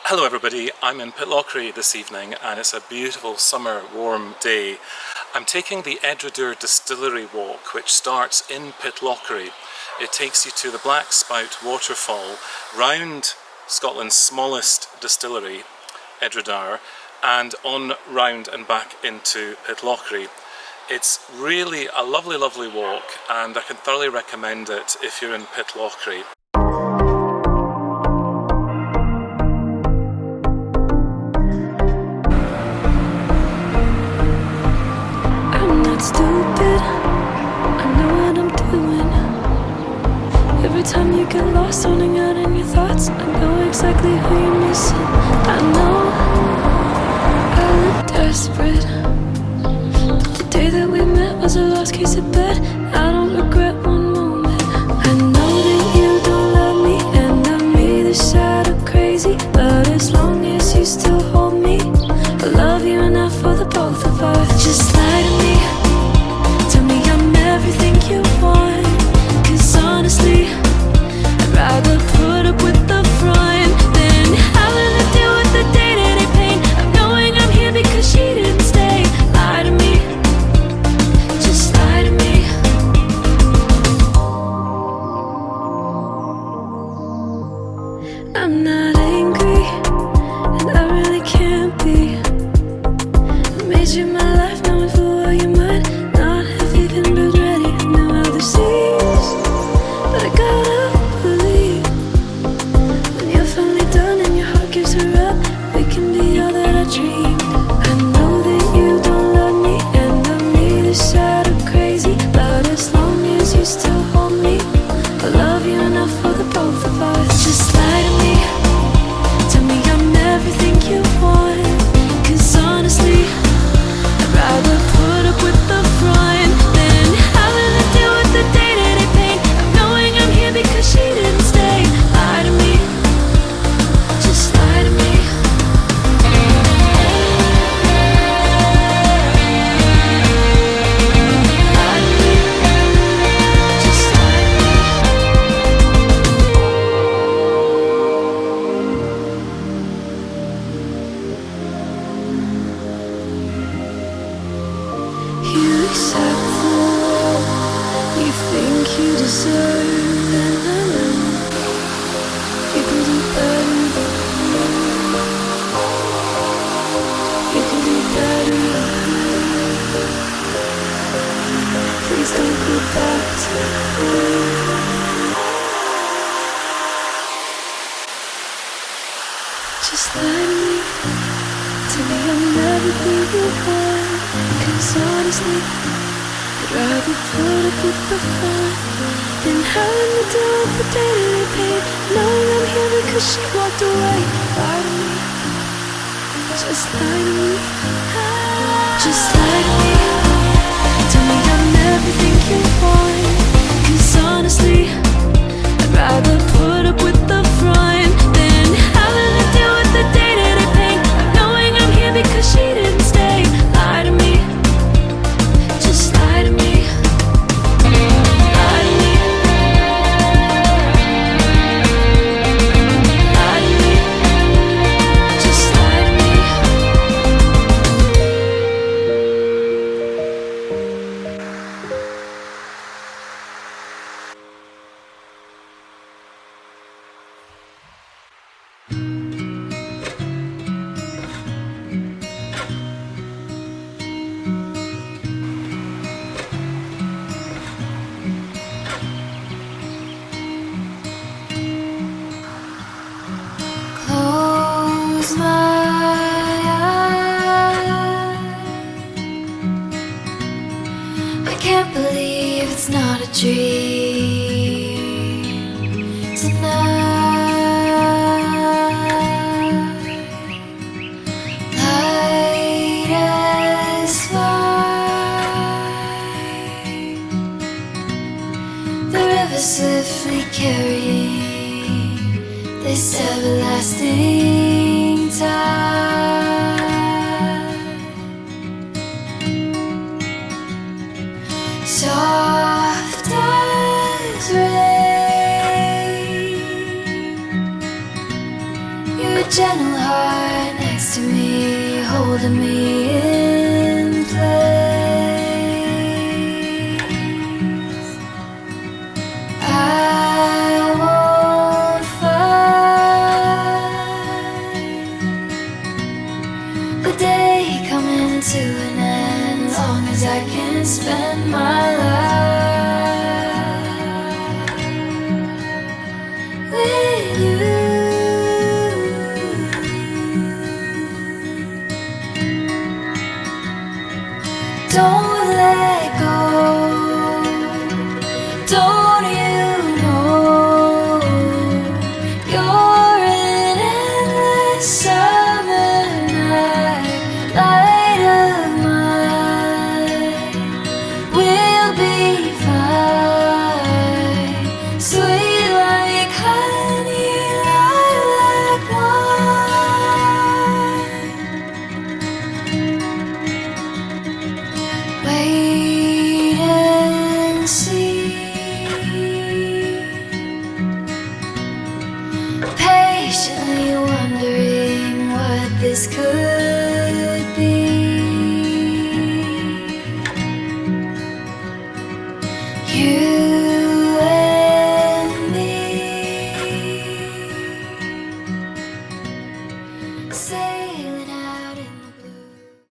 Hello everybody, I'm in Pitlochry this evening and it's a beautiful summer warm day. I'm taking the Edradour Distillery walk, which starts in Pitlochry. It takes you to the Black Spout Waterfall, round Scotland's smallest distillery, Edradour, and on round and back into Pitlochry. It's really a lovely walk and I can thoroughly recommend it if you're in Pitlochry. Stupid, I know what I'm doing. Every time you get lost, zoning out in your thoughts, I know exactly who you're missing. I know I look desperate, but the day that we met was a lost case of bed. I don't regret one moment. I know that you don't love me, and I'm either sad or crazy, but as long as you still hold me, I love you enough for the both of us. Just lie to me, everything you want, 'cause honestly I'd rather put up with the front than having to deal with the day-to-day pain of knowing I'm here because she didn't stay. Lie to me, just lie to me. I'm not angry, and I really can't be. I made you my life, knowing full well you might not have even been ready. But I gotta believe when you're finally done and your heart gives her up, we can be all that I dreamed. I know that you don't love me, and I'm neither sad or crazy, but as long as you still hold me, I love you enough for the both of us. Just lie to me, tell me I'm everything you want, 'cause honestly I'd rather put up with the front than having to deal with the day-to-day pain of knowing I'm here because she didn't stay. Lie to me, just lie to me. Lie to me, just lie to me. You accept the love you think you deserve, and I know you can do better. You can do better. Please don't go back to her. Just lie to me, tell me I'm everything you want, 'cause honestly I'd rather put up with the fun than having to deal with the day-to-day pain, knowing I'm here because she walked away. Lie to me, just lie to me, just lie to me. Tell me I'm everything you want, 'cause honestly I'd rather put up with the front than having to deal with the day-to-day pain of knowing I'm here because she didn't stay. Lie to me, just lie to me. Lie to me, lie to me, just lie to me. Close my eyes, I can't believe it's not a dream tonight. Light as fire, the river swiftly carrying this everlasting tide. Soft as rain, your gentle heart next to me, holding me